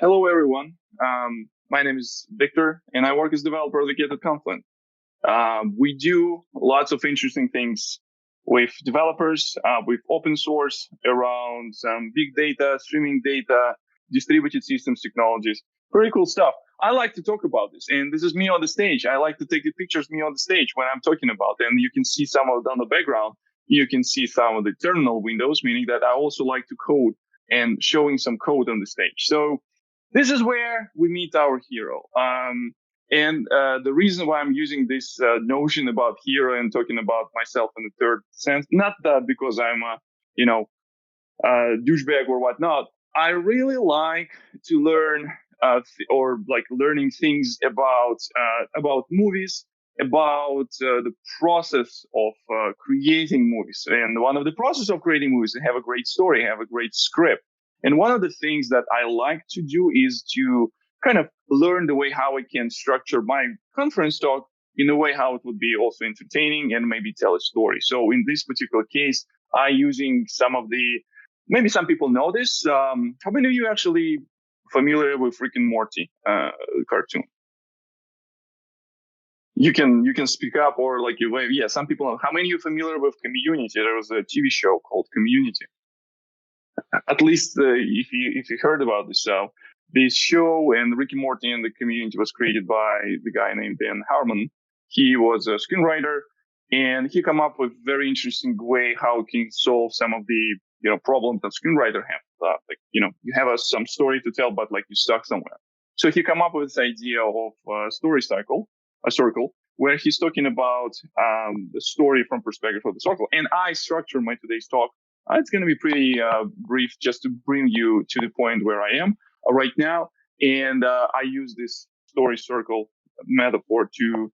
Hello, everyone. My name is Victor, and I work as developer advocate at Confluent. We do lots of interesting things with developers, with open source around some big data, streaming data, distributed systems technologies. Pretty cool stuff. I like to talk about this, and this is me on the stage. I like to take the pictures of me on the stage when I'm talking about it, and you can see some of it on the background. You can see some of the terminal windows, meaning that I also like to code and showing some code on the stage. So this is where we meet our hero. And the reason why I'm using this notion about hero and talking about myself in the third sense, not that because I'm douchebag or whatnot. I really like to learn or like learning things about movies, about the process of creating movies. And one of the process of creating movies is have a great story, have a great script. And one of the things that I like to do is to kind of learn the way how I can structure my conference talk in a way how it would be also entertaining and maybe tell a story. So in this particular case, I using some of the maybe some people know this. How many of you actually familiar with Rick and Morty cartoon? You can speak up or like you wave. Yeah, some people know. How many of you familiar with Community? There was a TV show called Community. At least if you heard about this. So this show and Rick and Morty and the Community was created by the guy named Dan Harmon. He was a screenwriter, and he come up with very interesting way how he can solve some of the problems that screenwriter have. You have some story to tell, but like you stuck somewhere. So he come up with this idea of a story cycle, a circle, where he's talking about the story from perspective of the circle. And I structure my today's talk. It's going to be pretty brief, just to bring you to the point where I am right now. And I use this story circle metaphor to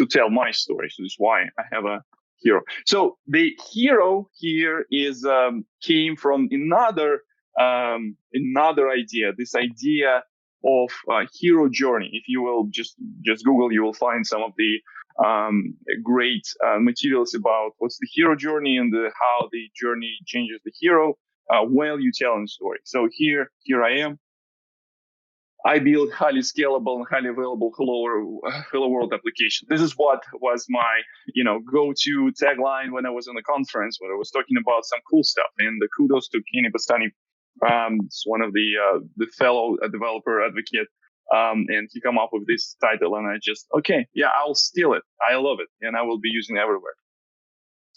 tell my story. So this is why I have a hero. So the hero here is came from another idea. This idea of hero journey. If you will just Google, you will find some of the great materials about what's the hero journey and how the journey changes the hero while you telling the story. So here I am. I build highly scalable and highly available hello world application. This is what was my, go-to tagline when I was in the conference, when I was talking about some cool stuff. And the kudos to Kenny Bastani. It's one of the fellow developer advocate. And he come up with this title, and I just, okay, yeah, I'll steal it. I love it. And I will be using it everywhere.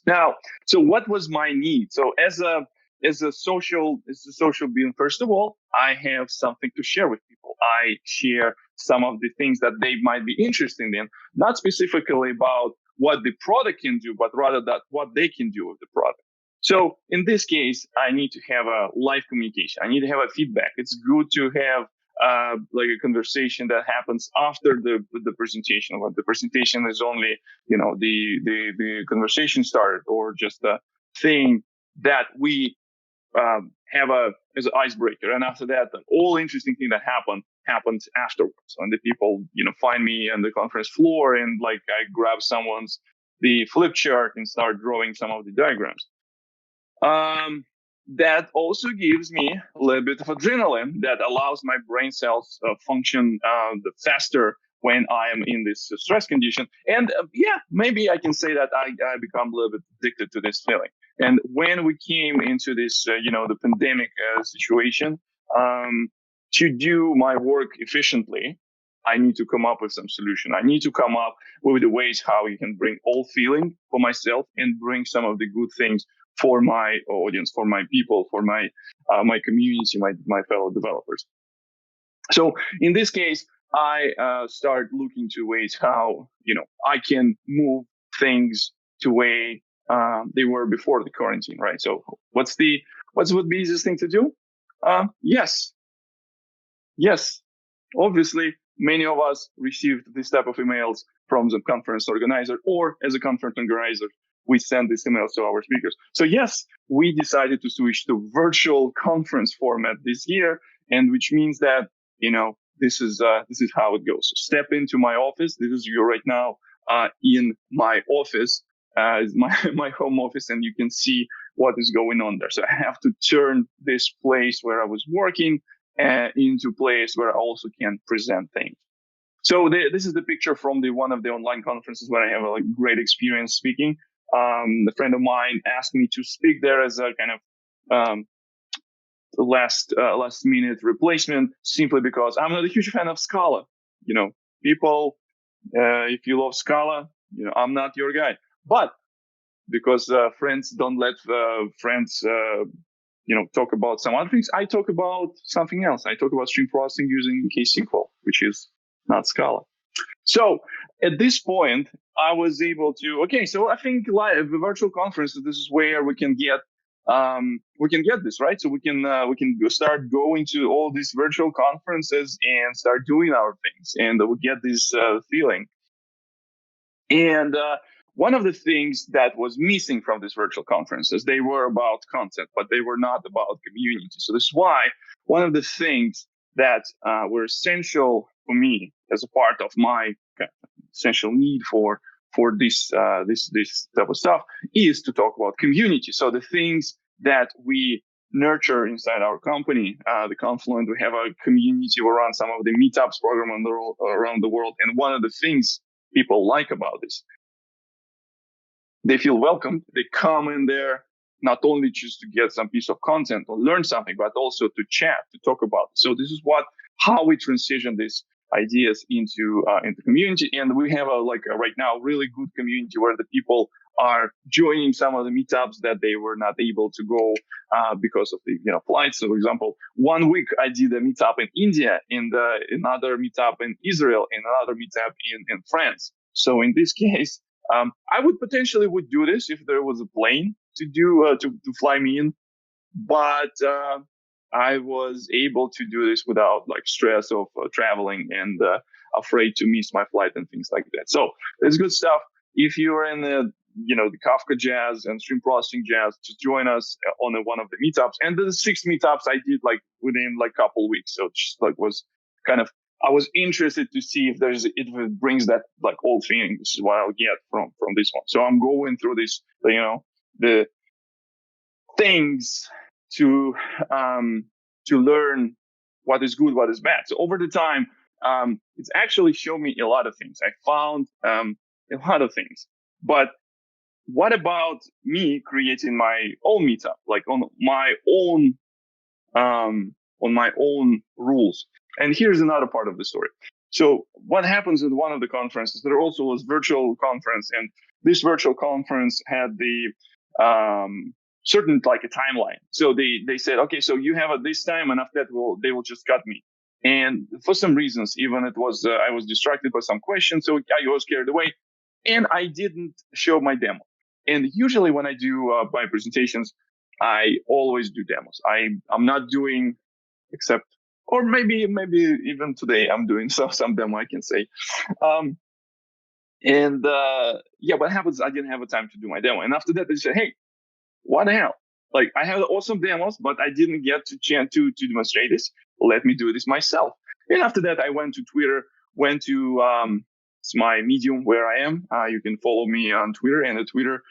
Now, so what was my need? So as a social being, first of all, I have something to share with people. I share some of the things that they might be interested in, not specifically about what the product can do, but rather that what they can do with the product. So in this case, I need to have a live communication. I need to have a feedback. It's good to have like a conversation that happens after the presentation. When the presentation is only the conversation started, or just a thing that we have as an icebreaker, and after that, all interesting thing that happens afterwards. And the people find me on the conference floor, and like I grab someone's the flip chart and start drawing some of the diagrams. That also gives me a little bit of adrenaline that allows my brain cells function faster when I am in this stress condition. And maybe I can say that I become a little bit addicted to this feeling. And when we came into this, the pandemic situation, to do my work efficiently, I need to come up with some solution. I need to come up with the ways how you can bring all feeling for myself and bring some of the good things for my audience, for my people, for my community, my fellow developers. So in this case, I start looking to ways how I can move things to way they were before the quarantine, right? So what's the easiest thing to do? Yes, obviously. Many of us received this type of emails from the conference organizer, or as a conference organizer, we send these emails to our speakers. So yes, we decided to switch to virtual conference format this year, and which means that this is how it goes. So step into my office. This is you right now in my office, my home office, and you can see what is going on there. So I have to turn this place where I was working into place where I also can present things. So this is the picture from one of the online conferences where I have a great experience speaking. A friend of mine asked me to speak there as a kind of last minute replacement, simply because I'm not a huge fan of Scala. People, if you love Scala, I'm not your guy. But because friends don't let friends talk about some other things, I talk about something else. I talk about stream processing using KSQL, which is not Scala. So at this point, I was able to, okay, so I think live virtual conferences, this is where we can get this, right? So we can start going to all these virtual conferences and start doing our things, and we get this feeling. And one of the things that was missing from these virtual conferences, they were about content, but they were not about community. So this is why one of the things that were essential for me as a part of my essential need for this type of stuff is to talk about community. So the things that we nurture inside our company, the Confluent, we have a community. We run some of the meetups program around the world, and one of the things people like about this, they feel welcome. They come in there not only just to get some piece of content or learn something, but also to chat, to talk about it. So this is how we transition these ideas into community. And we have right now really good community where the people are joining some of the meetups that they were not able to go because of the flights. So, for example, 1 week I did a meetup in India, and another meetup in Israel, and another meetup in France. So in this case, I would potentially do this if there was a plane to do to fly me in, but I was able to do this without stress of traveling and afraid to miss my flight and things like that. So it's good stuff. If you're in the Kafka Jazz and stream processing jazz, just join us on one of the meetups. And the 6 meetups I did within couple weeks. So it just was kind of, I was interested to see if it brings that old feeling. This is what I'll get from this one. So I'm going through this, the things to learn what is good, what is bad. So over the time, it's actually shown me a lot of things. I found a lot of things. But what about me creating my own meetup, on my own rules? And here's another part of the story. So what happens in one of the conferences, there also was virtual conference, and this virtual conference had the certain a timeline. So they said, okay, so you have at this time, and after that they will just cut me. And for some reasons, even it was I was distracted by some questions, so I was carried away, and I didn't show my demo. And usually when I do my presentations, I always do demos. I'm not doing except, or maybe even today I'm doing some demo, I can say. What happens? I didn't have a time to do my demo, and after that they said, "Hey, what the hell? I have awesome demos, but I didn't get to chance to demonstrate this. Let me do this myself." And after that, I went to Twitter, went to it's my Medium where I am. You can follow me on Twitter, and the Twitter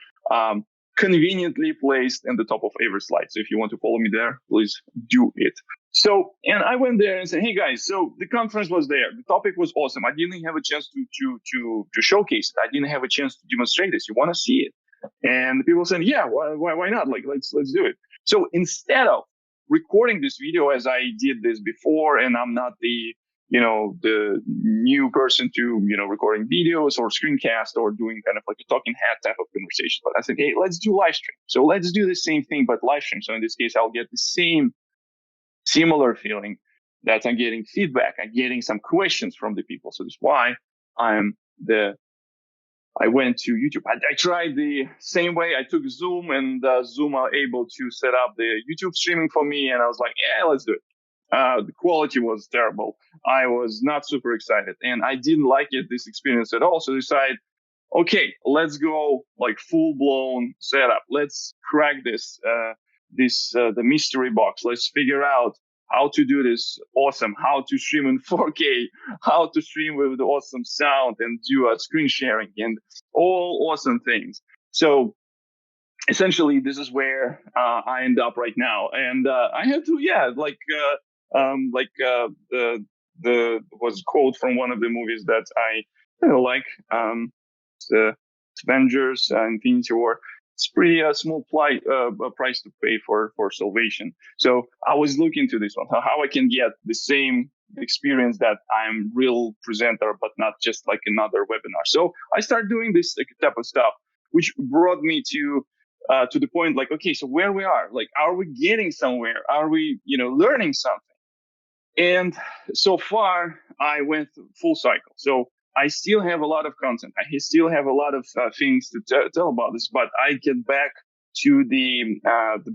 conveniently placed in the top of every slide. So if you want to follow me there, please do it. So, and I went there and said, "Hey guys, so the conference was there. The topic was awesome. I didn't have a chance to showcase it. I didn't have a chance to demonstrate this. You want to see it?" And people said, "Yeah, why not? Let's do it." So instead of recording this video as I did this before, and I'm not the new person to recording videos or screencast or doing kind of a talking head type of conversation, but I said, "Hey, let's do live stream. So let's do the same thing, but live stream." So in this case, I'll get the similar feeling that I'm getting feedback. I'm getting some questions from the people. So that's why I went to YouTube. I tried the same way. I took Zoom, and Zoom are able to set up the YouTube streaming for me. And I was like, "Yeah, let's do it." The quality was terrible. I was not super excited, and I didn't like this experience at all. So I decided, okay, let's go full blown setup. Let's crack the mystery box. Let's figure out how to do this awesome, how to stream in 4K, how to stream with awesome sound and do a screen sharing and all awesome things. So essentially, this is where I end up right now. And I had to, the was quote from one of the movies that I like. The Avengers, Infinity War. It's pretty small price to pay for salvation. So I was looking to this one, how I can get the same experience that I'm real presenter, but not just like another webinar. So I started doing this type of stuff, which brought me to the point like, okay, so where we are we getting somewhere? Are we, learning something? And so far, I went full cycle. So I still have a lot of content. I still have a lot of things to tell about this, but I get back to the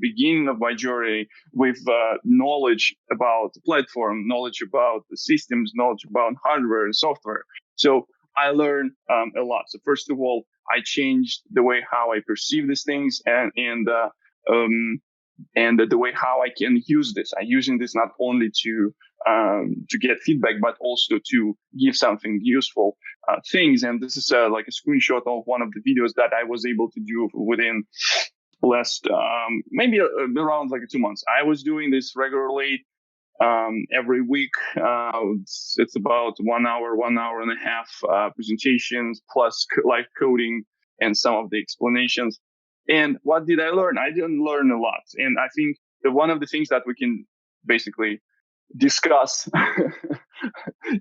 beginning of my journey with knowledge about the platform, knowledge about the systems, knowledge about hardware and software. So I learned a lot. So first of all, I changed the way how I perceive these things and the way how I can use this. I'm using this not only to get feedback, but also to give something useful things. And this is like a screenshot of one of the videos that I was able to do within last maybe around like 2 months. I was doing this regularly every week. It's about 1 hour, 1.5 hours presentations plus live coding and some of the explanations. And what did I learn? I didn't learn a lot. And I think that one of the things that we can basically discuss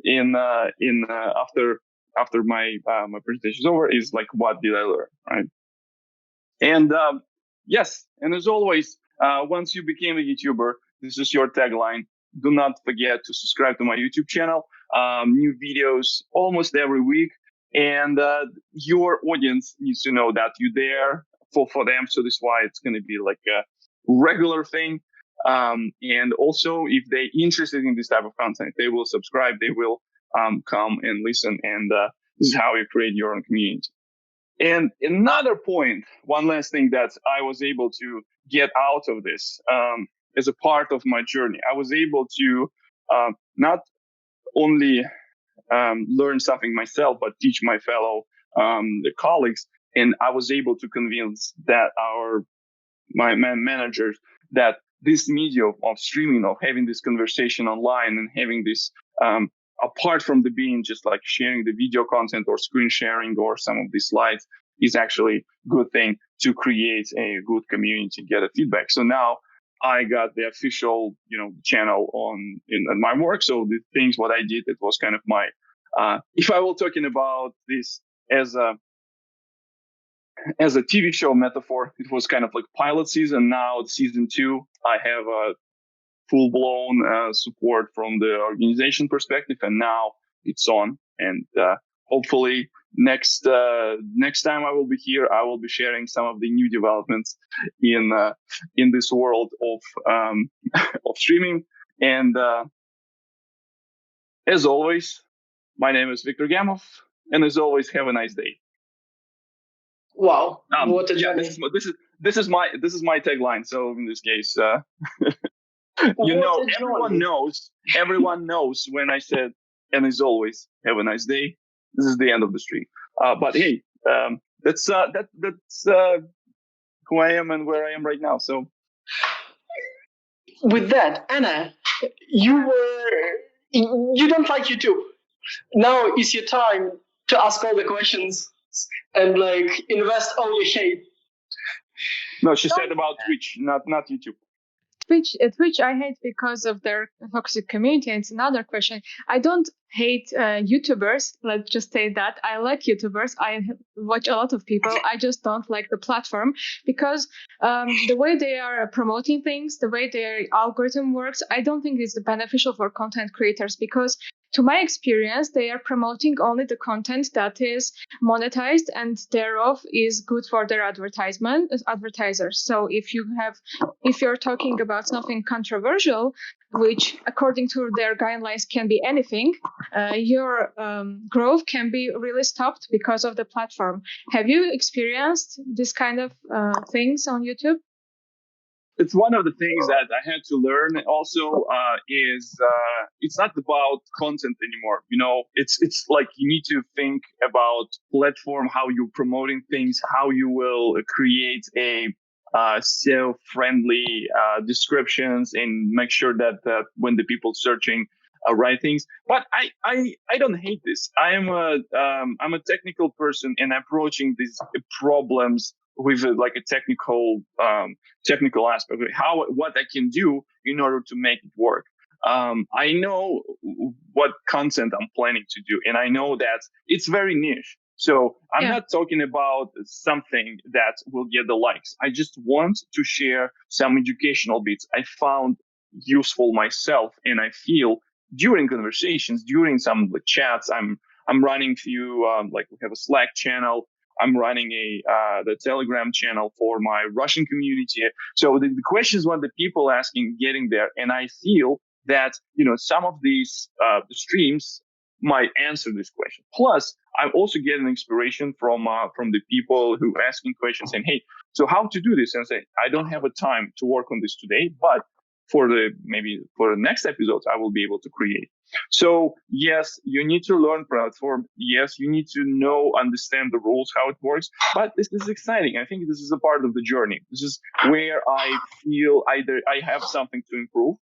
in after my presentation is over is like, what did I learn, right? And yes, and as always, once you became a YouTuber, this is your tagline. Do not forget to subscribe to my YouTube channel. New videos almost every week, and your audience needs to know that you're there for them. So this is why it's going to be like a regular thing. And also, if they're interested in this type of content, they will subscribe. They will come and listen. And this is how you create your own community. And another point, one last thing that I was able to get out of this as a part of my journey, I was able to not only learn something myself, but teach my fellow the colleagues. And I was able to convince that my managers that this medium of streaming, of having this conversation online and having this apart from the being just like sharing the video content or screen sharing or some of these slides is actually a good thing to create a good community, get a feedback. So now I got the official, channel in my work. So the things what I did, it was kind of my, if I were talking about this as a TV show metaphor, it was kind of like pilot season. Now season 2, I have a full-blown support from the organization perspective, and now it's on. And hopefully next time I will be here, I will be sharing some of the new developments in this world of of streaming. And as always, my name is Viktor Gamov, and as always, have a nice day. Wow, what a journey! This is my tagline. So in this case. Everyone knows when I said, and as always, have a nice day. This is the end of the stream. But hey, that's who I am and where I am right now. So with that, Anna, you don't like YouTube. Now is your time to ask all the questions and like invest all your hate. No, she said about Twitch, not YouTube. Twitch I hate because of their toxic community. And it's another question. I don't hate YouTubers. Let's just say that. I like YouTubers. I watch a lot of people. I just don't like the platform because the way they are promoting things, the way their algorithm works, I don't think it's beneficial for content creators because to my experience, they are promoting only the content that is monetized and thereof is good for their advertisers. So if you're talking about something controversial, which according to their guidelines can be anything, your growth can be really stopped because of the platform. Have you experienced this kind of things on YouTube? It's one of the things that I had to learn also is it's not about content anymore. It's like you need to think about platform, how you're promoting things, how you will create a so friendly descriptions and make sure that when the people searching write things. But I don't hate this. I'm a technical person and approaching these problems with like a technical aspect of what I can do in order to make it work. I know what content I'm planning to do, and I know that it's very niche. So I'm not talking about something that will get the likes. I just want to share some educational bits I found useful myself, and I feel during conversations, during some of the chats, I'm running few like we have a Slack channel. I'm running the Telegram channel for my Russian community. So the questions what the people asking, getting there, and I feel that some of these the streams might answer this question. Plus, I'm also getting inspiration from the people who asking questions saying, "Hey, so how to do this?" And say, "I don't have a time to work on this today, but maybe for the next episodes, I will be able to create." So yes, you need to learn platform. Yes, you need to understand the rules, how it works. But this is exciting. I think this is a part of the journey. This is where I feel either I have something to improve